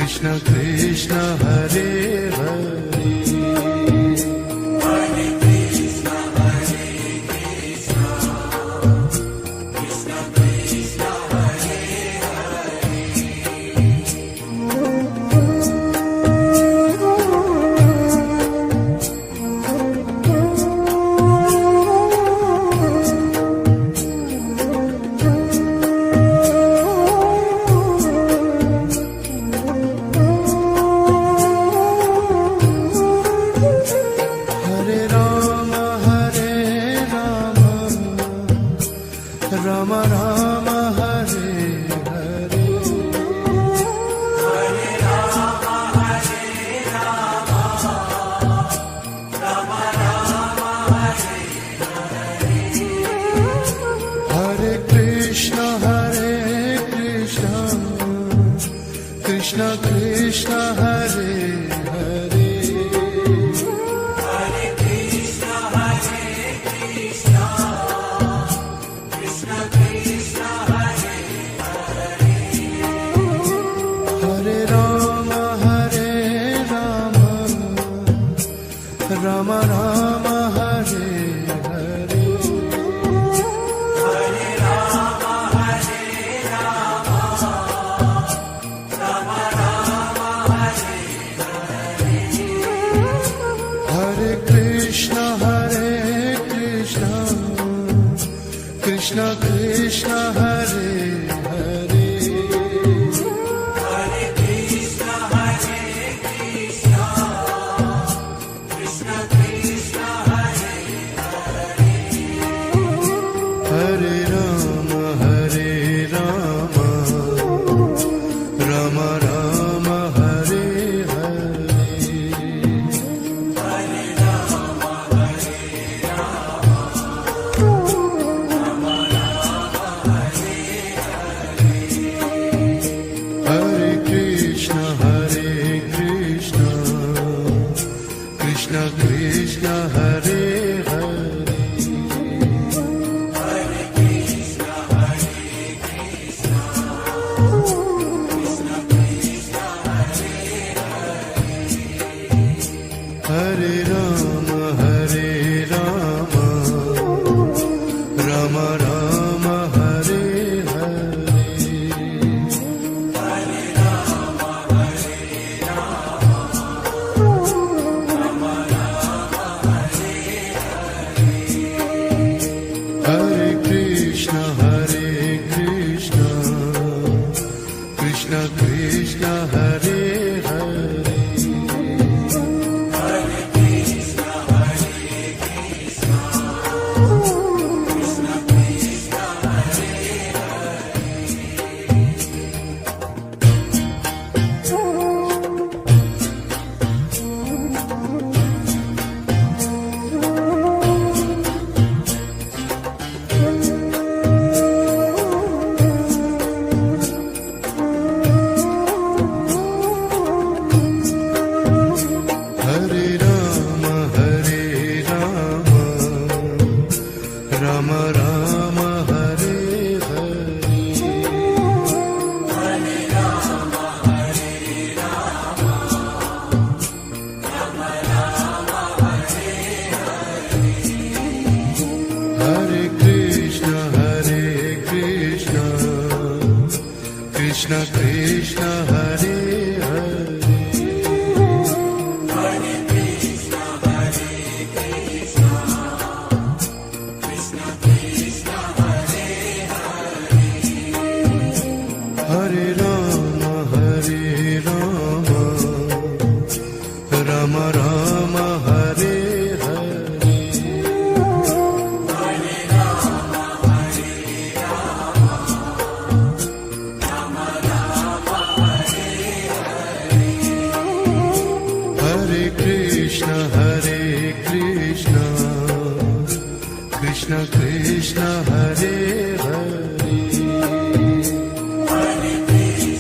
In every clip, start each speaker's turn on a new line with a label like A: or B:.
A: Krishna Krishna Hare Hare Hare Krishna Hare Krishna Krishna Krishna Hare Rama Rama Hare Hare Hare Rama Hare Rama Rama Rama Hare Hare Hare Krishna Krishna Krishna Hare Hare Rama Rama Hare Hare Hare Rama Hare Rama Rama Rama Hare Hare Hare Krishna Krishna Krishna Hare Hare Hare Krishna Krishna Krishna Hare Hare Rama Hare Rama Rama Rama Hare Hare Hare Rama Hare Rama Rama Rama Hare Hare Hare Krishna Krishna Krishna Hare Hare Hare Krishna Krishna Krishna Krishna Hare Hare Hare Rama Hare Rama Rama Rama Hare Hare Hare Rama Hare Hare Krishna Krishna Krishna Hare Hare Hare Krishna Krishna Krishna Krishna Hare Hare Rama Hare Rama Rama Rama Hare Hare Hare Rama Hare Rama Rama Rama Hare Hare Krishna Krishna Krishna Hare Hare Hare Krishna Krishna Krishna Krishna Hare Hare Hare Rama Hare Rama Rama Rama Hare Hare Hare Rama Hare Rama Rama Rama Hare Hare Krishna Krishna Krishna Hare Hare Hare Krishna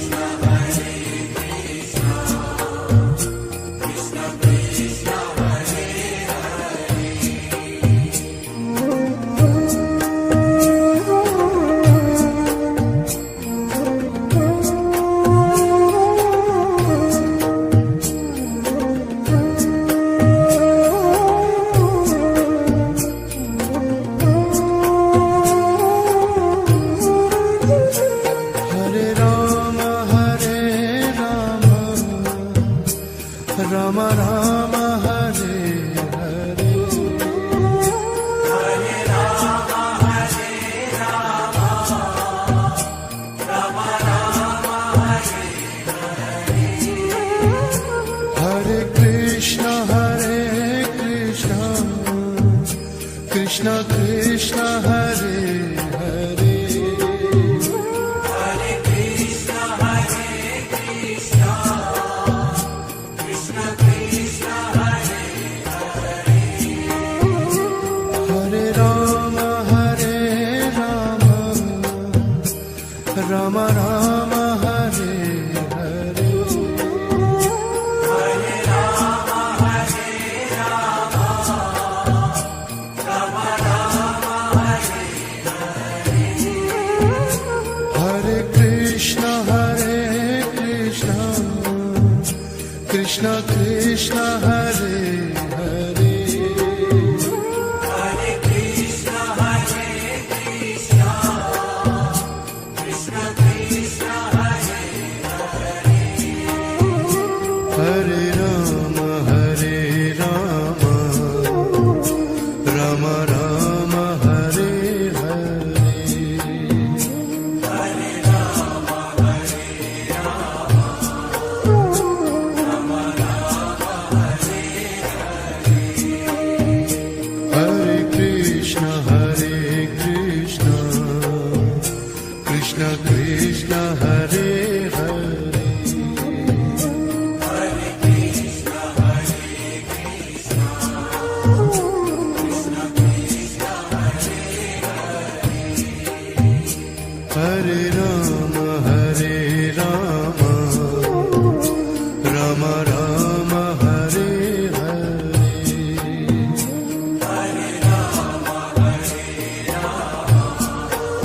A: Rama Rama Hare Hare Hare Rama Hare Rama Rama Rama Hare Hare Hare Krishna Krishna Krishna Hare Hare Hare Krishna Krishna Krishna Krishna Hare Hare Hare Rama Rama Rama Hare Hare Hare Rama Hare Krishna Krishna Krishna Hare Hare Hare Krishna Krishna Krishna Krishna Hare Hare Hare Rama Rama Rama Hare Hare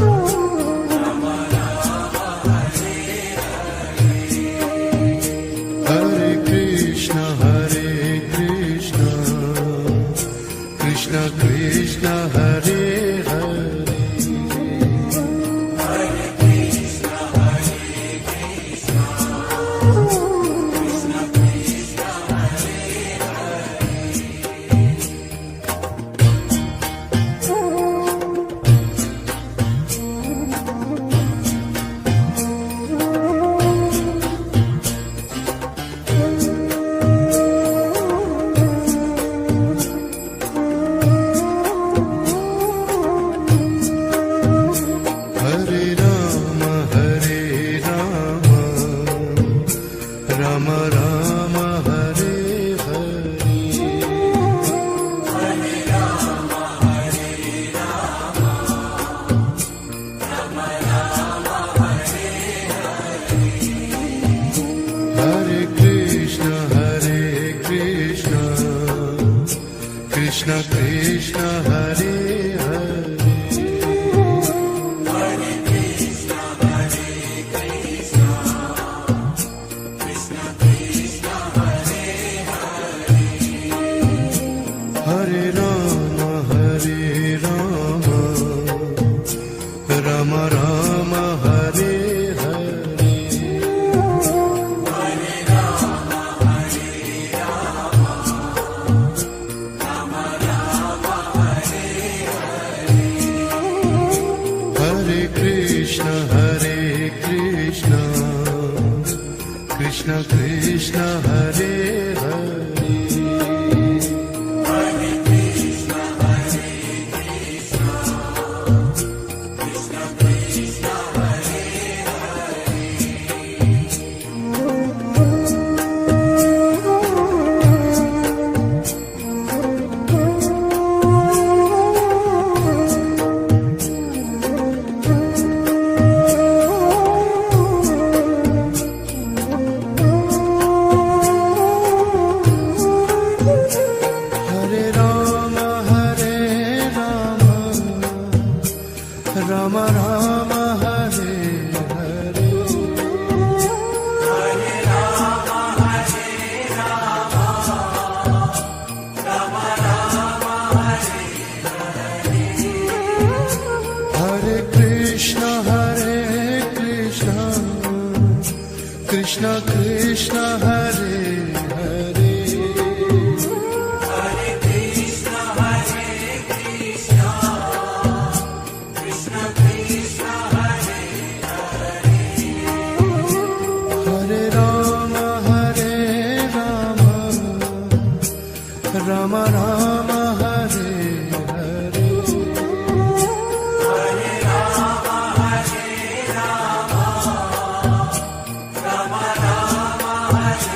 A: Hare Rama Rama Rama Hare Hare Krishna Krishna Krishna Hare Hare Hare Krishna Krishna Krishna Krishna Hare Hare Rama Rama Rama Hare Hare Hare Rama Rama Rama Hare Hare Hare Krishna Krishna Krishna Hare Hare Hare Krishna Krishna Krishna Krishna Hare Hare Hare Rama Rama Rama Hare Hare Hare Rama Rama Rama Hare Hare Hare Krishna Krishna Krishna Hare Hare Hare Krishna Krishna Krishna Hare Hare Rama Rama Rama Hare Hare Hare Rama Rama Rama Hare Hare Hare Krishna Krishna Krishna Hare Hare Hare Krishna Krishna Krishna Krishna Hare Hare Hare Rama Rama Rama Hare Hare Hare Rama Rama Rama Rama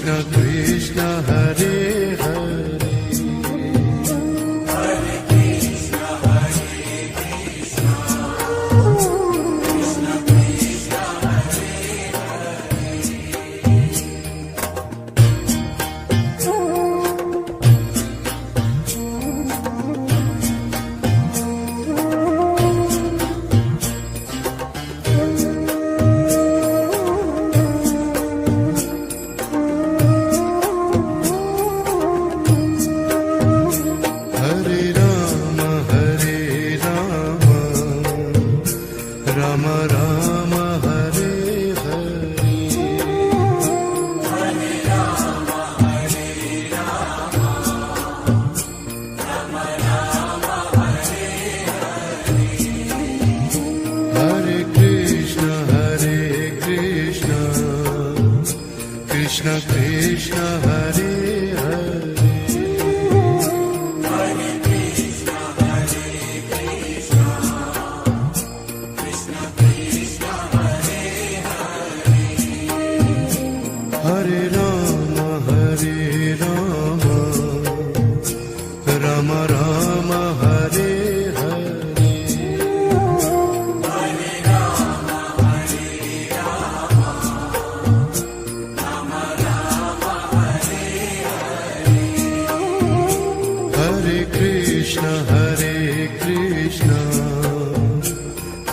A: Krishna Krishna Hare Hare Rama Rama Hare Hare
B: Hare Rama Hare Rama Rama Rama Hare Hare
A: Hare Krishna Krishna Krishna Hare Hare
B: Hare Krishna Hare Krishna Krishna Krishna Hare Hare
A: Hare Rama Rama Rama Hare Hare
B: Hare Rama Hare Rama Rama Rama Hare Hare
A: Hare Krishna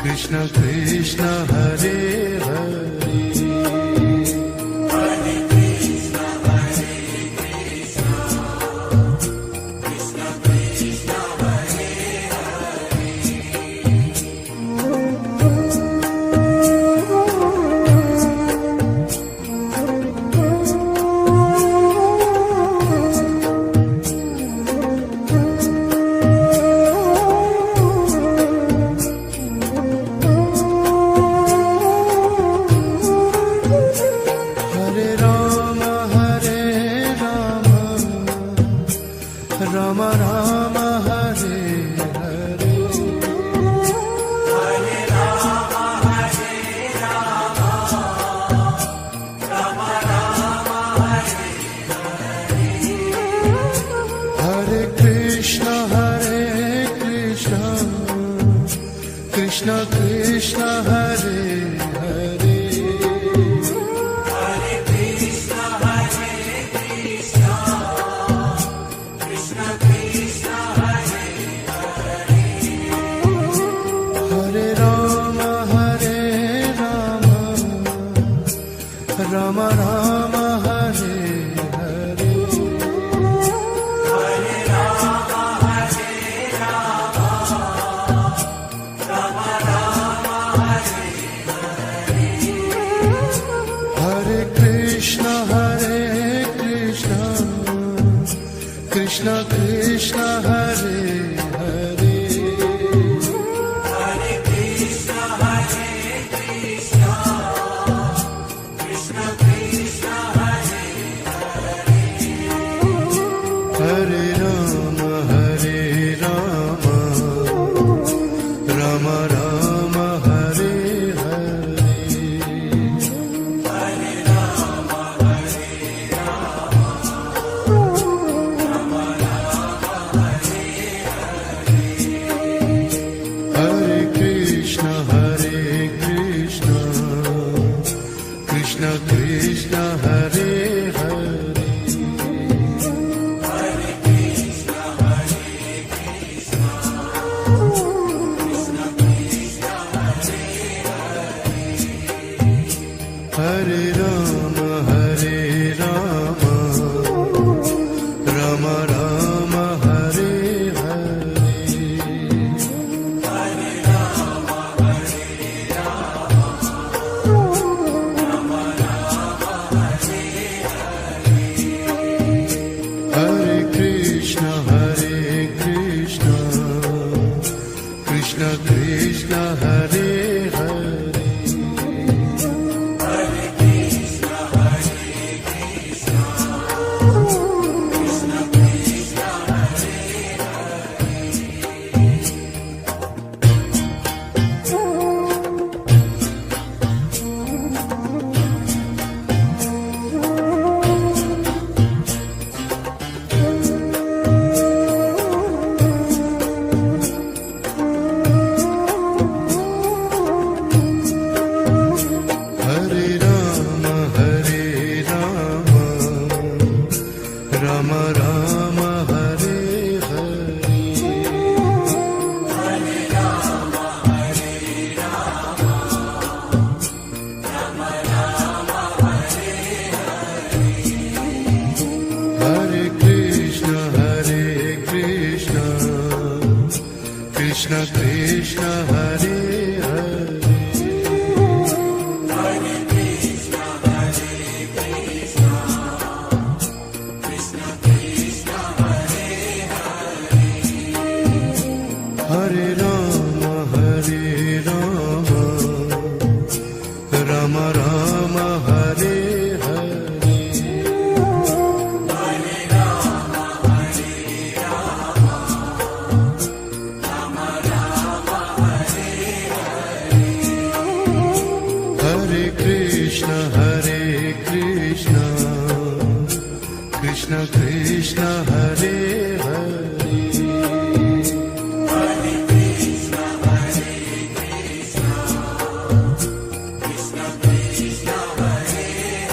A: Krishna Krishna Hare Hare
B: Hare Krishna Hare Krishna Krishna Krishna Hare
A: Hare Rama Rama Rama Hare Hare
B: Hare Rama Hare Rama Rama Rama Hare
A: Hare Krishna Krishna Krishna Hare Hare
B: Hare Krishna Hare Krishna Krishna Krishna Hare
A: Hare Rama Rama Rama Hare Hare
B: Hare Rama Hare Rama Rama Rama Hare
A: Hare Krishna Krishna Krishna Hare Hare
B: Hare Krishna Hare Krishna Krishna Krishna Hare
A: Hare Rama Rama Rama Hare Hare
B: Hare Rama Hare Rama Rama Rama Hare
A: Hare Krishna Krishna Krishna Hare Hare
B: Hare Krishna Hare Krishna Krishna Krishna Hare
A: Hare Rama Rama Rama Hare Hare
B: Hare Rama Hare Rama Rama Rama Hare
A: Krishna Krishna Hare Hare
B: Hare Krishna, Hare Krishna, Krishna Krishna, Hare Hare.
A: Hare Rama Hare Rama Rama Rama Hare Hare
B: Hare Rama, Hare Rama, Rama Rama, Hare Hare.
A: Hare Krishna Krishna Krishna Hare Hare
B: Hare Krishna, Hare Krishna, Krishna Krishna, Hare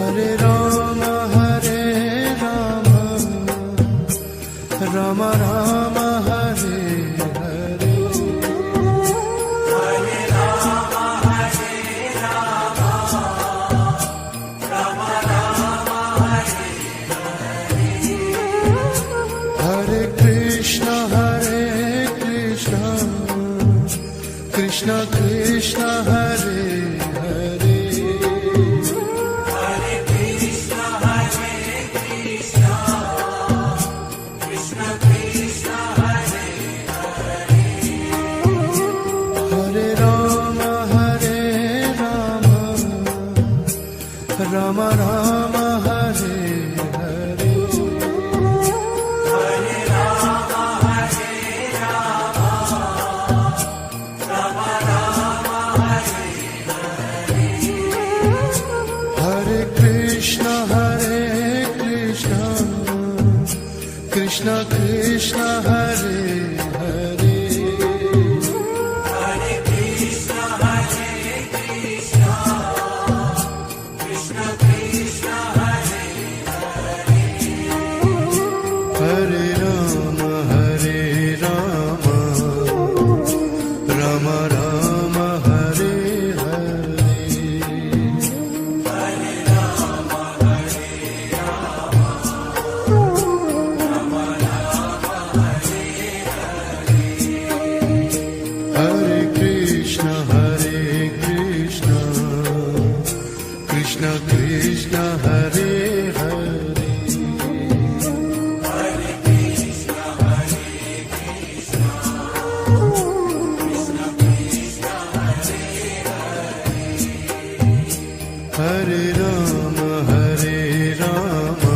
A: Hare Rama Hare Rama Rama Rama Hare Hare
B: Hare Rama, Hare Rama, Rama Rama, Hare
A: Hare Krishna Krishna Krishna Hare Hare
B: Hare Krishna, Hare Krishna, Krishna Krishna, Hare
A: Hare Rama Hare Rama Rama Rama Hare Hare
B: Hare Rama, Hare Rama, Rama Rama, Hare
A: Hare Krishna Krishna Krishna Hare Hare
B: Hare Krishna, Hare Krishna, Krishna Krishna, Hare
A: Hare Rama Hare Rama Rama Rama Hare Hare
B: Hare Rama, Hare Rama, Rama Rama, Hare
A: Hare Krishna Krishna Krishna Hare Hare
B: Hare Krishna, Hare Krishna, Krishna Krishna, Hare
A: Hare Rama Hare Rama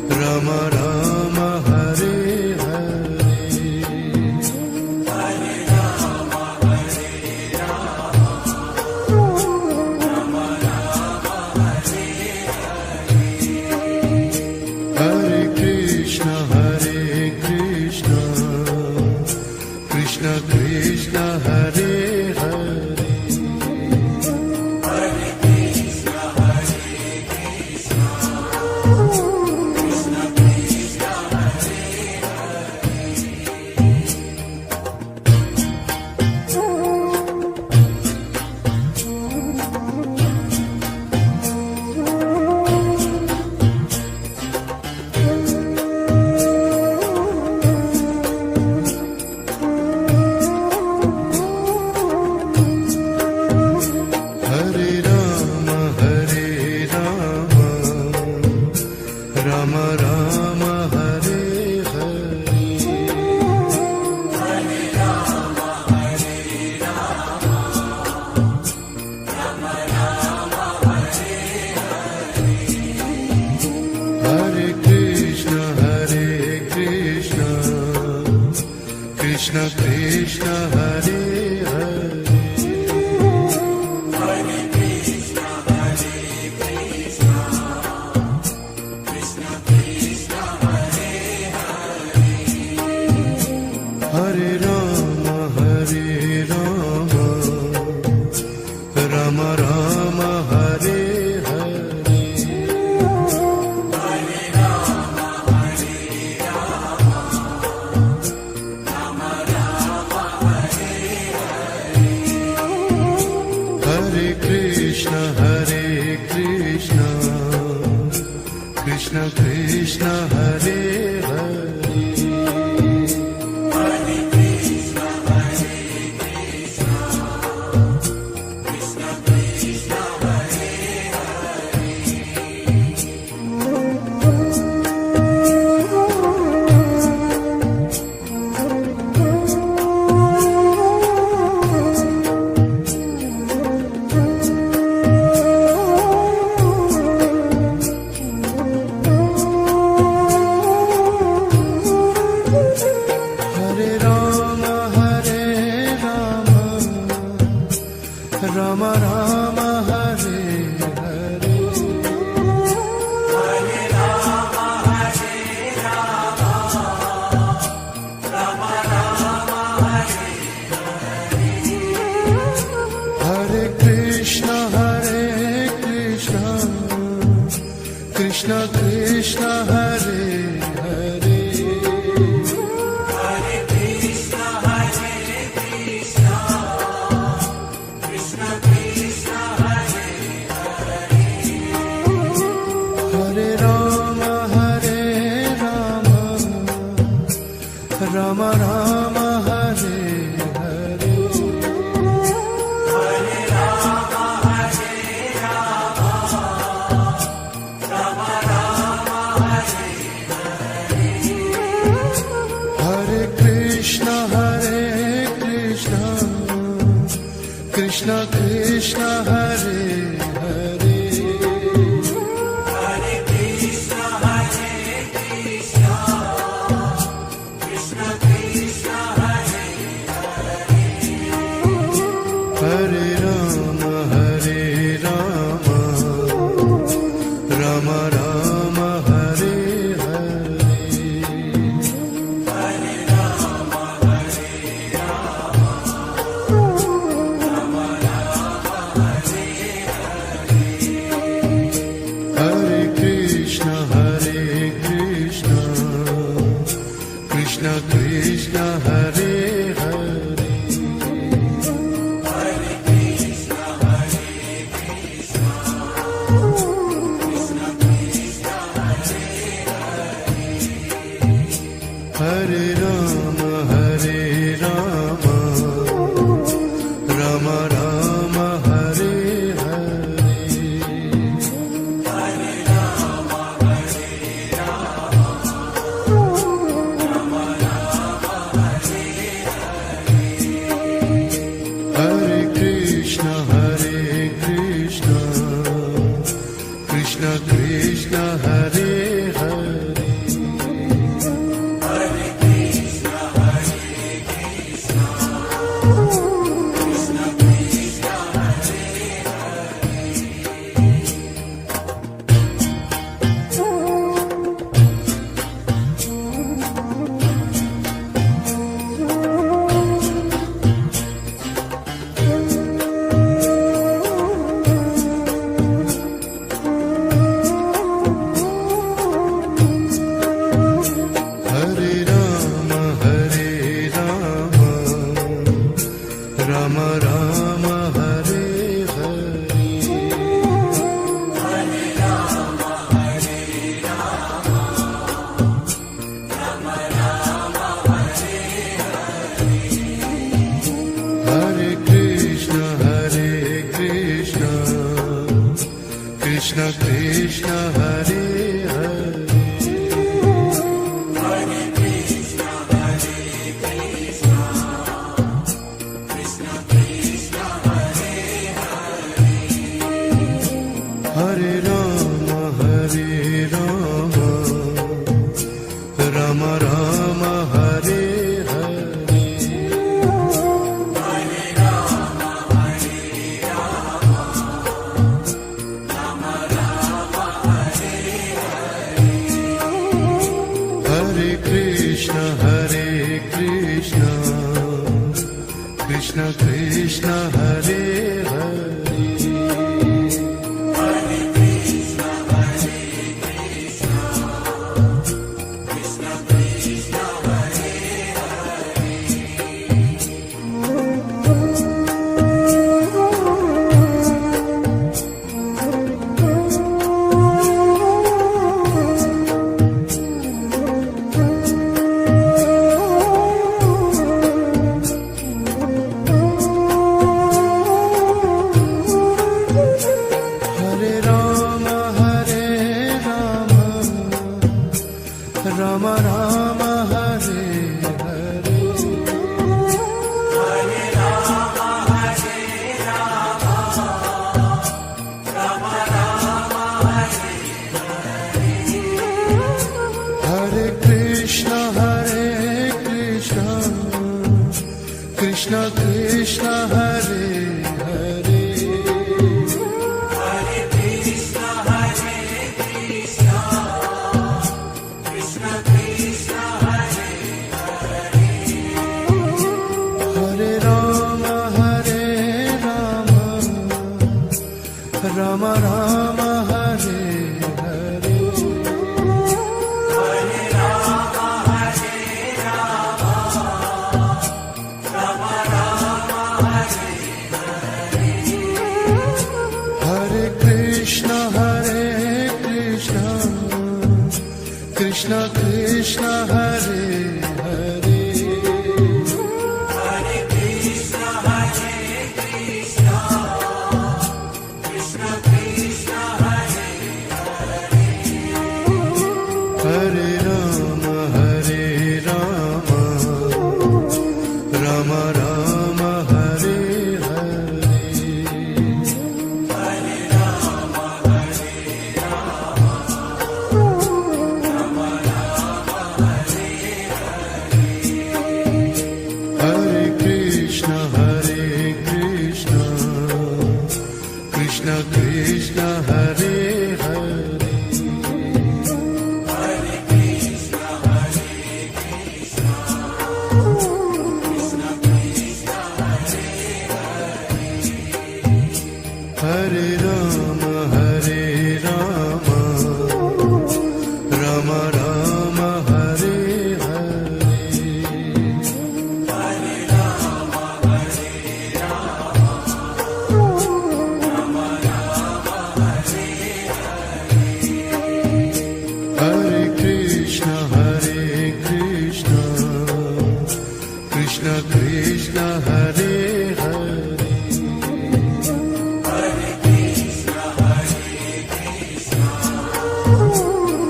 A: Rama Rama Hare Hare
B: Hare Rama, Hare Rama, Rama Rama, Hare
A: Hare Krishna Krishna Krishna Hare Hare
B: Hare Krishna, Hare Krishna, Krishna Krishna, Hare
A: Hare Rama Hare Rama Rama Rama Hare Hare
B: Hare Rama, Hare Rama, Rama Rama, Hare
A: Hare Krishna Krishna Krishna Hare Hare
B: Hare Krishna, Hare Krishna, Krishna Krishna, Hare
A: Hare Rama Hare Rama Rama Rama Hare Hare Krishna Hare Krishna Krishna Krishna Hare Hare Rama Rama Hare Hare
B: Hare Rama Hare Rama Rama Rama Hare
A: Hare Krishna Krishna Krishna Hare Hare
B: Hare Krishna Krishna Krishna Krishna Hare
A: Hare Rama Rama Rama Hare Hare
B: Hare Rama Hare Rama Rama Rama Hare
A: Hare Krishna Krishna Krishna Hare Hare
B: Hare Krishna Krishna Krishna Krishna Hare
A: Hare Rama Rama Rama Hare Hare
B: Hare Rama Hare Rama Rama Rama Hare
A: Hare Krishna Krishna Krishna Hare Hare
B: Hare Krishna Krishna Krishna Krishna Hare
A: Hare Rama Rama Rama Hare Hare
B: Hare Rama Hare Rama Rama Rama Hare
A: Hare Krishna Krishna Krishna Hare Hare
B: Hare Krishna Krishna Krishna Krishna Hare
A: Hare Rama Rama Rama Hare Hare
B: Hare Rama Hare Rama Rama Rama Hare
A: Hare Krishna Krishna Krishna Hare Hare
B: Hare Krishna Krishna Krishna Krishna Hare
A: Hare Rama Rama Rama Hare Hare
B: Hare Rama Hare Rama Rama Rama Hare
A: Hare Krishna Krishna Krishna Hare Hare
B: Hare Krishna Krishna Krishna Krishna Hare
A: Krishna Krishna Hare Hare
B: Hare Krishna, Hare Krishna, Krishna Krishna, Hare Hare,
A: Hare Ram Ram Ram Hare Hare
B: Hare Rama, Hare Rama, Rama Rama, Hare
A: Hare Krishna Krishna Krishna Hare Hare
B: Hare Krishna, Hare Krishna, Krishna Krishna, Hare
A: Hare Ram Ram Ram Hare Hare
B: Hare Rama, Hare Rama, Rama Rama, Hare
A: Hare Krishna Krishna Krishna Hare Hare
B: Hare Krishna, Hare Krishna, Krishna Krishna, Hare
A: Hare Ram Ram Ram Hare Hare
B: Hare Rama, Hare Rama, Rama Rama, Hare
A: Hare Krishna Krishna Krishna Hare Hare
B: Hare Krishna, Hare Krishna,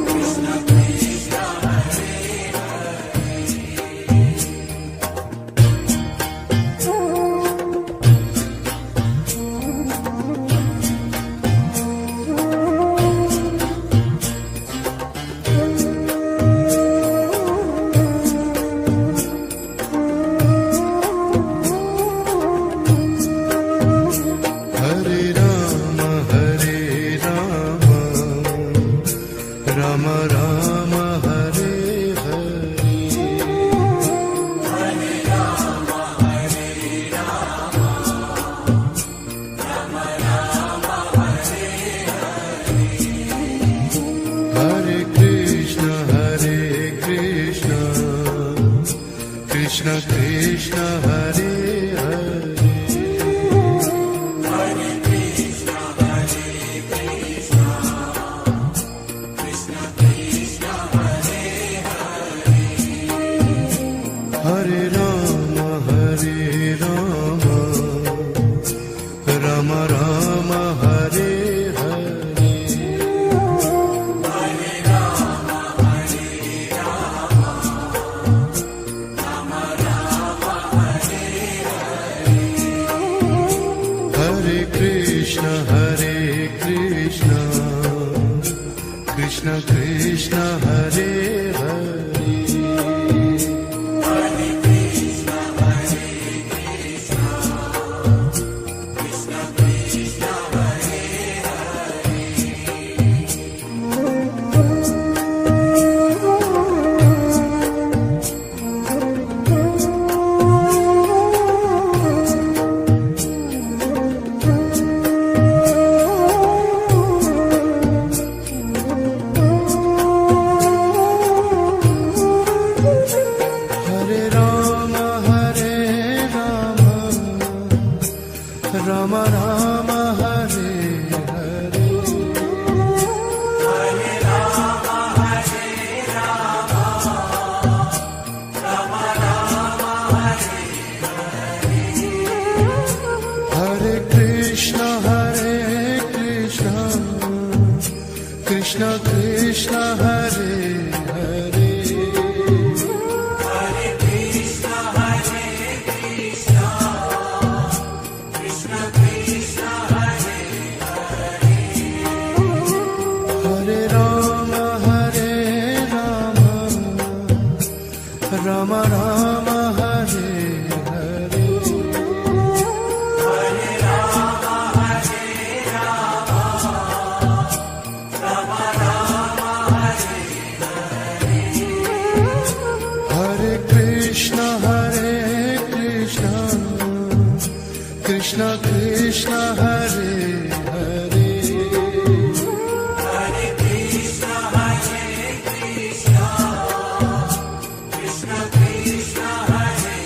B: Krishna Krishna, Hare
A: Hare Ram Ram Ram Hare Hare
B: Hare Rama, Hare Rama, Rama Rama, Hare
A: Hare Krishna Krishna Krishna Hare Hare
B: Hare Krishna, Hare Krishna, Krishna Krishna, Hare
A: Hare Ram Ram Ram Hare Hare
B: Hare Rama, Hare Rama, Rama Rama, Hare
A: Hare Krishna Krishna Krishna Hare Hare
B: Hare Krishna, Hare Krishna, Krishna Krishna, Hare
A: Hare Ram Ram Ram Hare Hare
B: Hare Rama, Hare Rama, Rama Rama, Hare
A: Hare Krishna Krishna Krishna Hare Hare
B: Hare Krishna, Hare Krishna, Krishna Krishna, Hare
A: Hare Ram Ram Ram Hare Hare Krishna Krishna Hare Hare
B: Hare Krishna, Hare Krishna, Krishna Krishna, Hare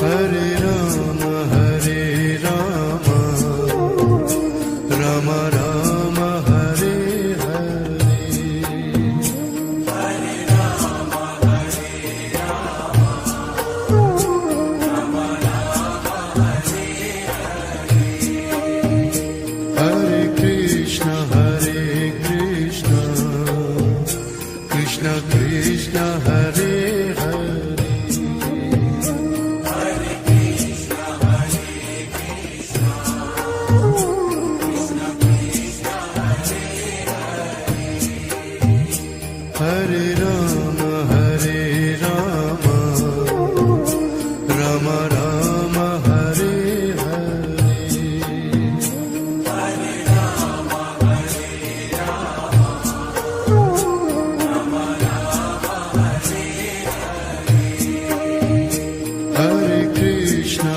A: Hare Rama Hare Rama Rama Rama Hare Hare
B: Hare Rama, Hare Rama, Rama Rama, Hare
A: Hare Krishna Krishna Krishna Hare Hare
B: Hare Krishna, Hare Krishna, Krishna Krishna, Hare
A: Hare Rama Hare Rama Rama Rama Hare Hare
B: Hare Rama, Hare Rama, Rama Rama, Hare
A: Hare Krishna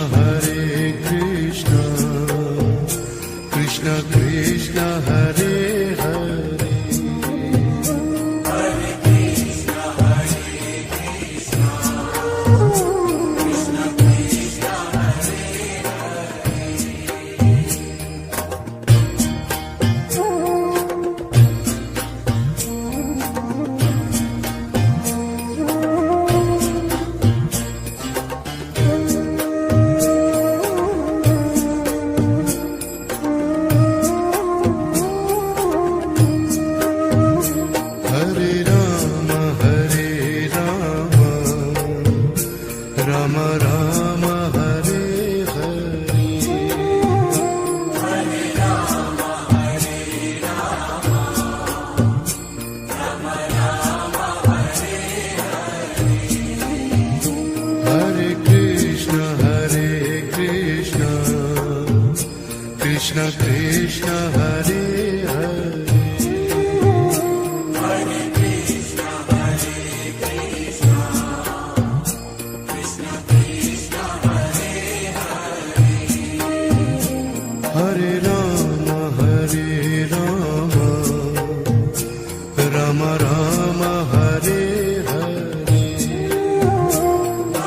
A: Krishna Krishna Hare Hare
B: Hare Krishna, Hare Krishna, Krishna Krishna, Hare
A: Hare Rama Rama Rama Hare Hare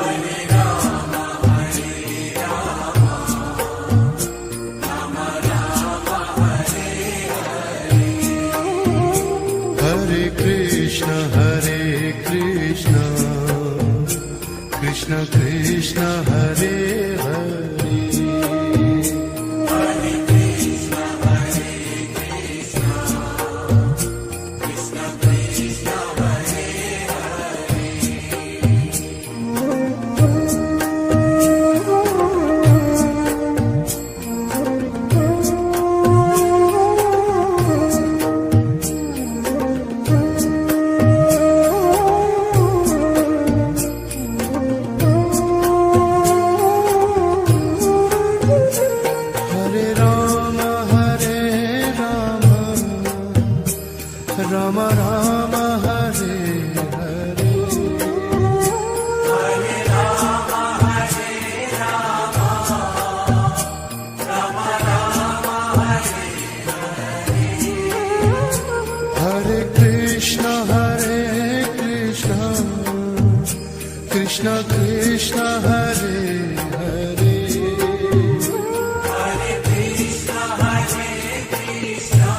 B: Hare Rama, Hare Rama, Rama Rama, Hare
A: Hare Krishna Krishna Krishna Hare Hare
B: Hare Krishna, Hare Krishna, Krishna Krishna, Hare
A: Hare Rama Rama Rama Hare Hare
B: Hare Rama, Hare Rama, Rama Rama, Hare
A: Hare Krishna Krishna Krishna Hare Hare
B: Hare Krishna, Hare Krishna, Krishna Krishna, Hare
A: Hare Rama Rama Rama Hare Hare
B: Hare Rama, Hare Rama, Rama Rama, Hare
A: Hare Krishna Krishna Krishna Hare Hare
B: Hare Krishna, Hare Krishna,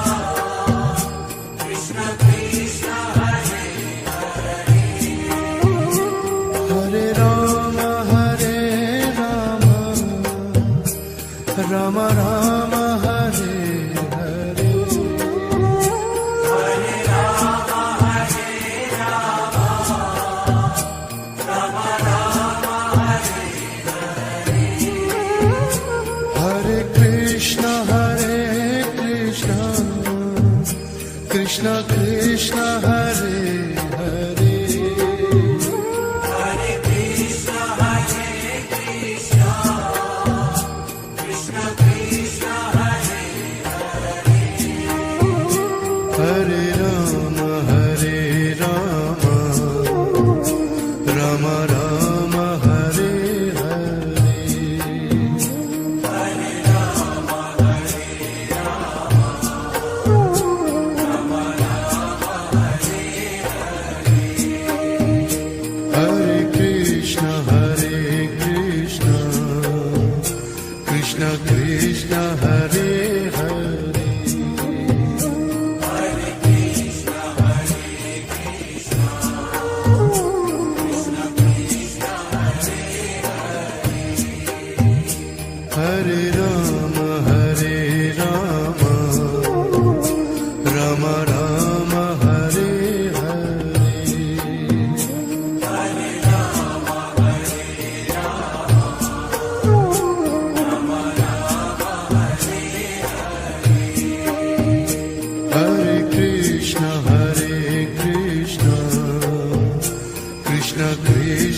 B: Krishna Krishna, Hare
A: Hare Rama Rama Rama Hare Hare
B: Hare Rama, Hare Rama, Rama Rama, Hare
A: Hare Krishna Krishna Krishna Hare Hare
B: Hare Krishna, Hare Krishna, Krishna Krishna, Hare
A: Hare Rama Rama Rama Hare Hare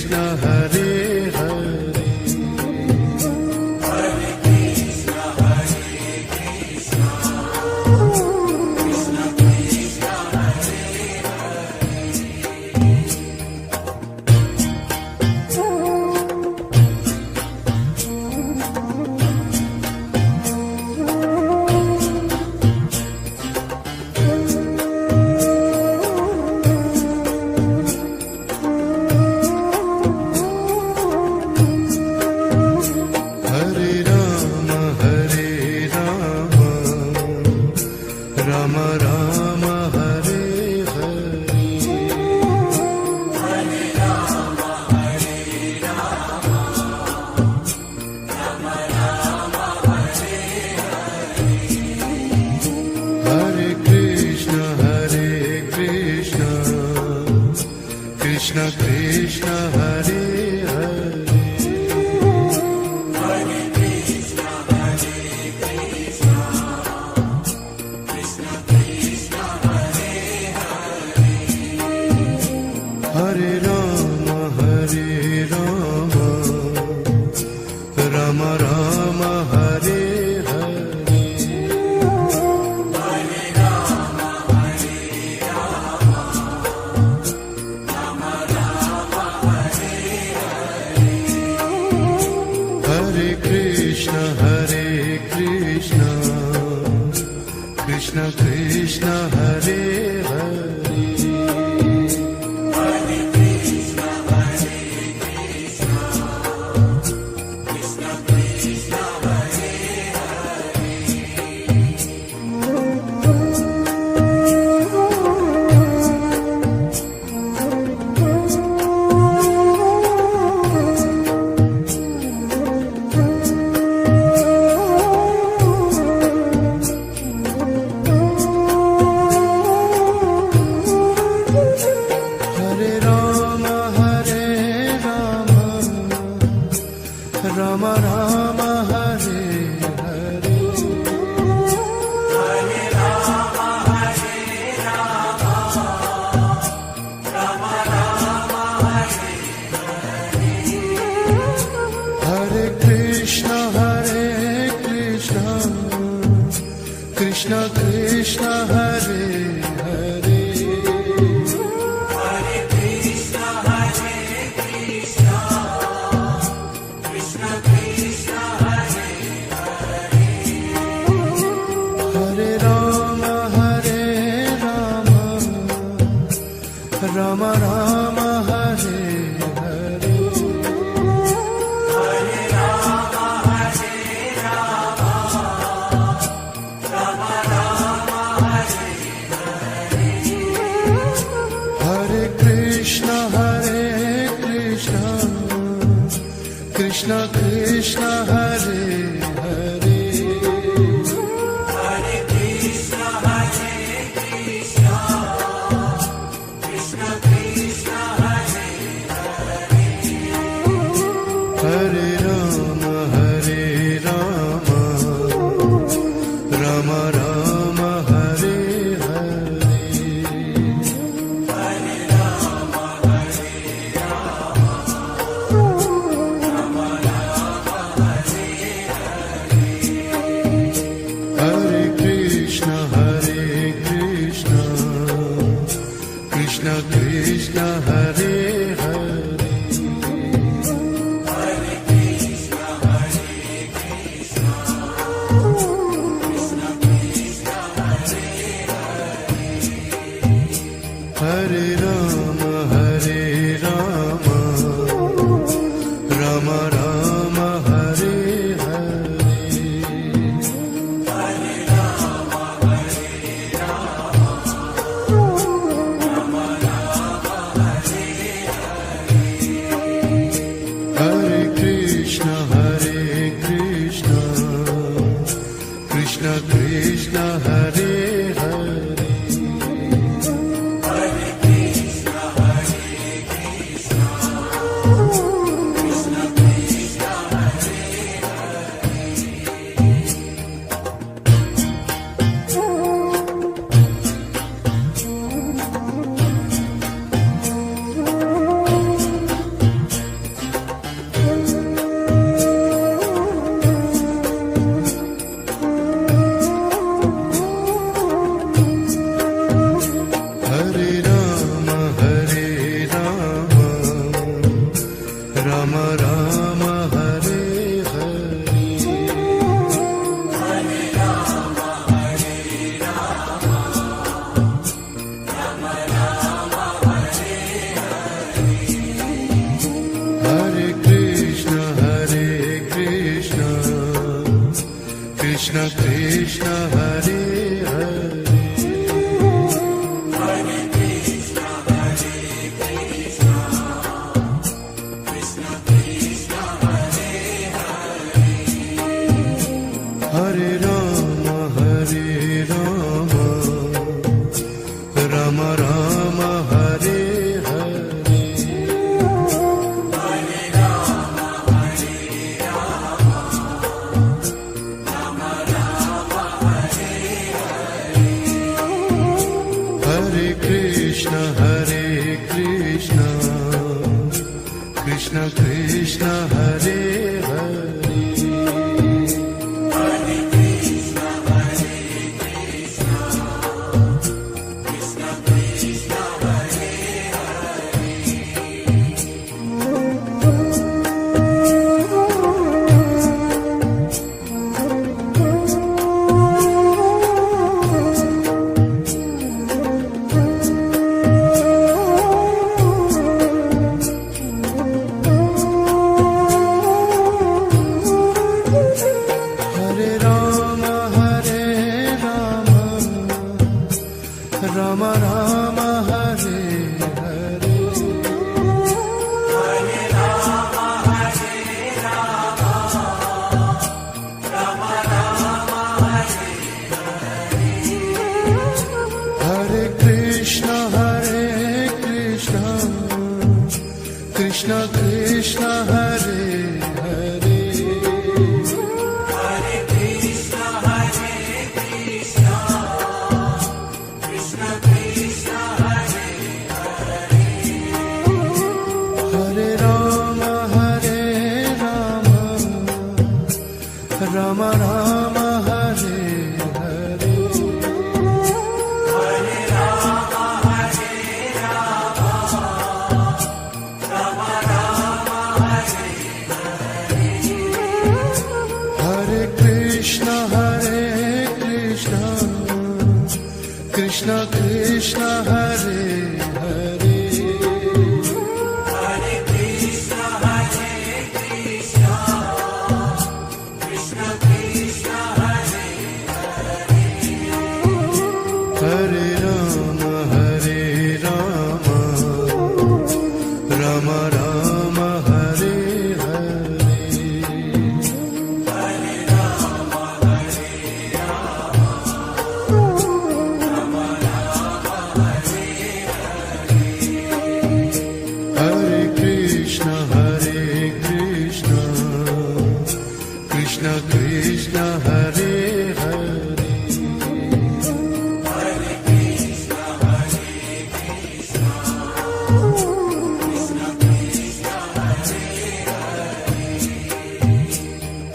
A: Krishna Hare Hare
B: Hare Krishna Hare Krishna Krishna Krishna Hare
A: Hare Rama Hare Rama Rama Rama Hare Hare
B: Hare Rama Hare Rama Rama Rama Hare
A: Hare Krishna Hare Krishna Krishna Krishna Hare Hare
B: Hare Krishna Hare Krishna Krishna Krishna Hare
A: Hare Rama Hare Rama Rama Rama Hare Hare
B: Hare Rama Hare Rama Rama Rama Hare
A: Hare Krishna Hare Krishna Krishna Krishna Hare Hare
B: Hare Krishna Hare Krishna Krishna Krishna Hare
A: Hare Rama Hare Rama Rama Rama Hare Hare
B: Hare Rama Hare Rama Rama Rama Hare
A: Hare Krishna Hare Krishna Krishna Krishna Hare Hare
B: Hare Krishna Hare Krishna Krishna Krishna Hare
A: Hare Rama Hare Rama Rama Rama Hare Hare
B: Hare Rama Hare Rama Rama Rama Hare
A: Hare Krishna Hare Krishna Krishna Krishna Hare Hare
B: Hare Krishna Hare Krishna Krishna Krishna Hare
A: Hare Rama Hare Rama Rama Rama Hare Hare
B: Hare Rama Hare Rama Rama Rama Hare
A: Hare Krishna Hare Krishna Krishna Krishna Hare Hare
B: Hare Krishna
A: Ram Ram Hare Hare Hare Krishna Krishna Krishna Hare Hare Hare Ram Ram Ram Hare Hare Hare Krishna Krishna Krishna Hare Hare Ram Ram Hare Hare Hare Krishna Krishna Krishna Hare Hare Ram Ram Hare Hare Hare Krishna Krishna Krishna Hare Hare Hare Ram Ram Ram Hare Hare Hare Krishna Krishna Krishna Hare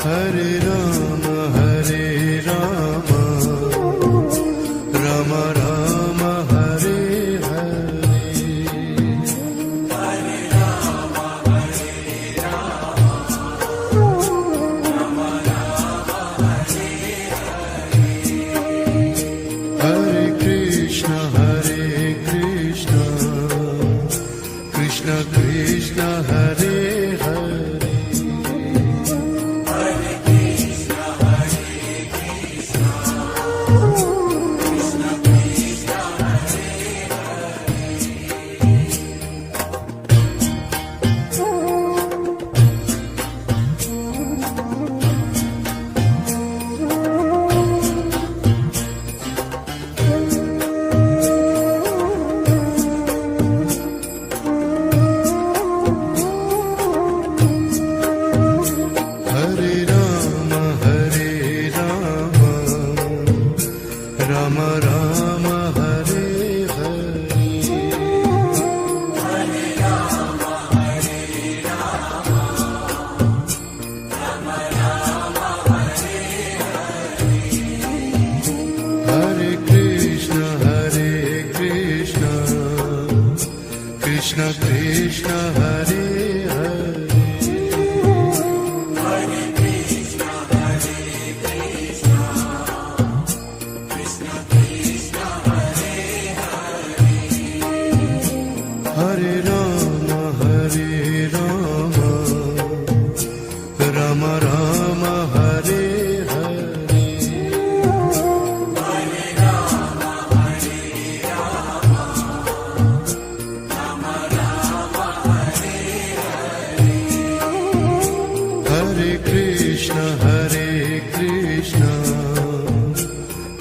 A: Hare Hare Ram Ram Ram Hare Hare Hare Krishna Krishna Krishna Hare Hare Ram Ram Hare Hare Hare Krishna Krishna Krishna Hare Hare Ram Ram Hare Hare Hare Krishna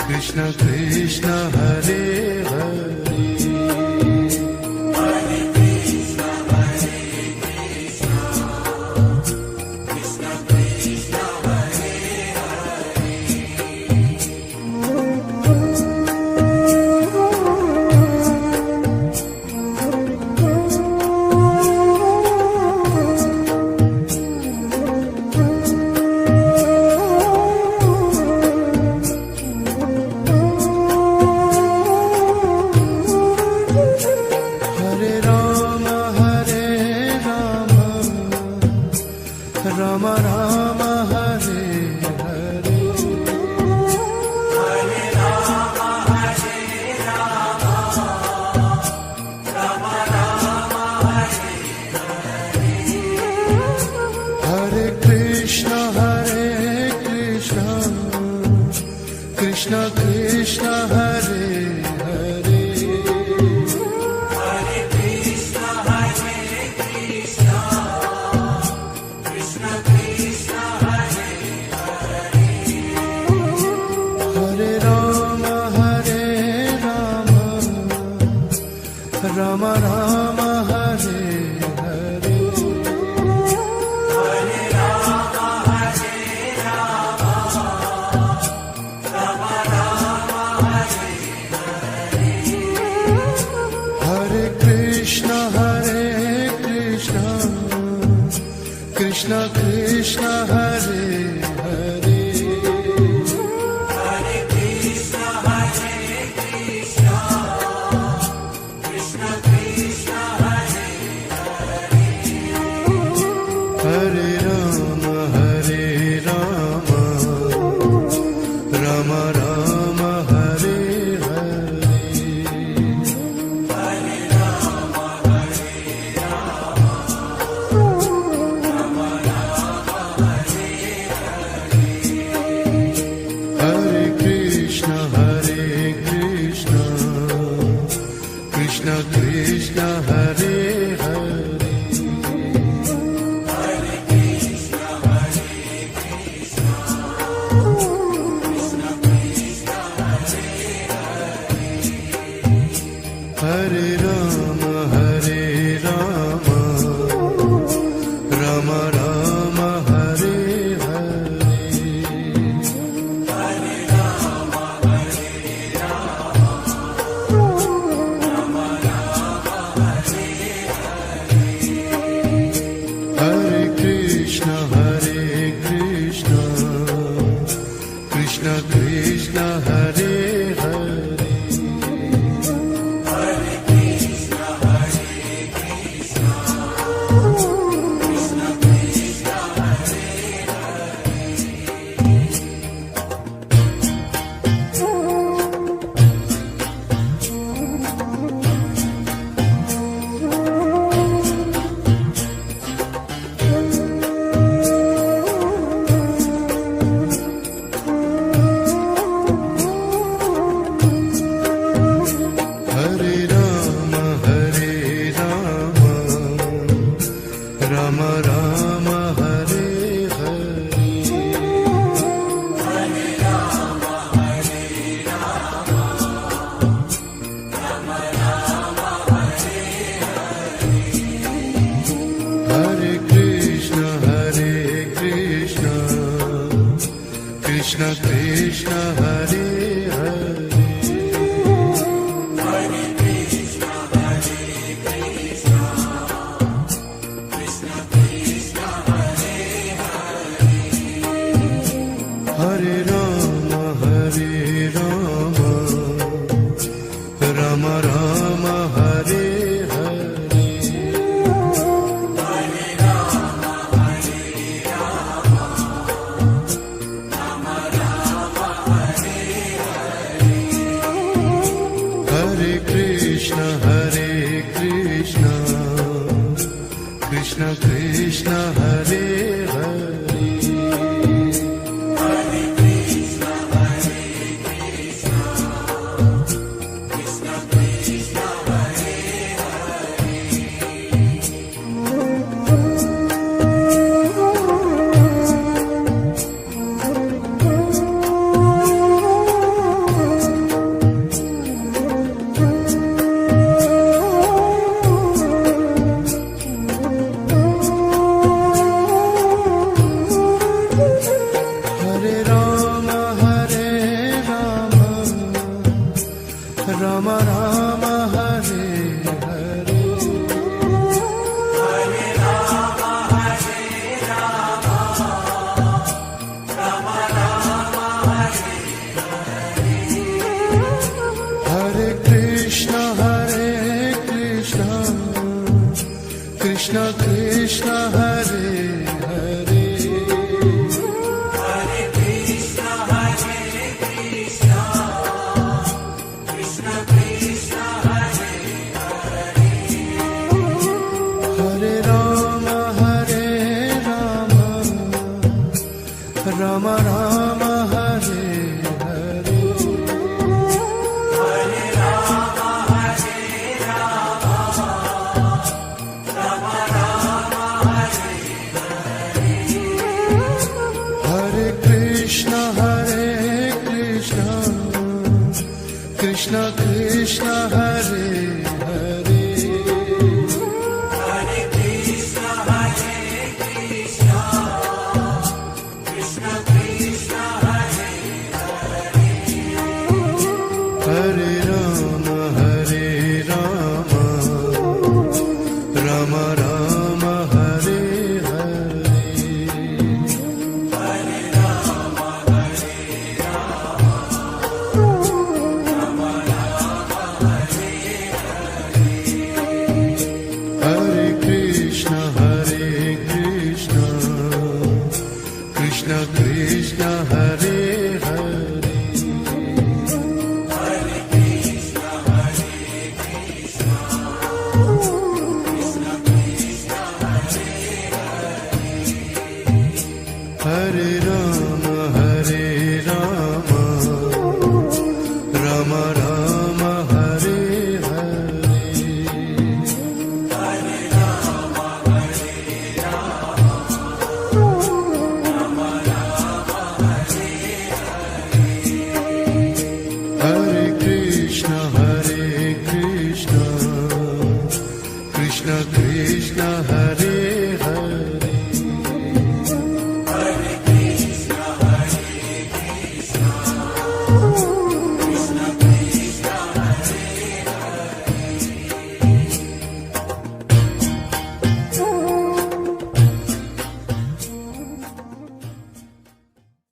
A: Krishna Krishna Hare Hare Ram Ram Hare Hare Hare Krishna Krishna Krishna Hare Hare Ram Ram Hare Hare Hare Krishna Krishna Krishna Hare Hare Hare Ram Ram Ram Hare Hare Hare Krishna Krishna Krishna Hare Hare Hare Ram Ram Ram Hare Hare Hare Krishna Krishna Krishna Hare Hare Ram Ram Hare Hare Hare Krishna Krishna Krishna Hare Hare Hare Ram Ram Ram Hare Hare Hare Rama Rama Hare Hare
B: Hare Rama, Hare Rama, Rama Rama, Hare
A: Hare Krishna Krishna Krishna Hare Hare
B: Hare Krishna, Hare Krishna, Krishna Krishna, Hare
A: Hare Rama Rama Rama Hare Hare
B: Hare Rama, Hare Rama, Rama Rama, Hare
A: Hare Krishna Krishna Krishna Hare Hare
B: Hare Krishna, Hare Krishna, Krishna Krishna, Hare
A: Hare Rama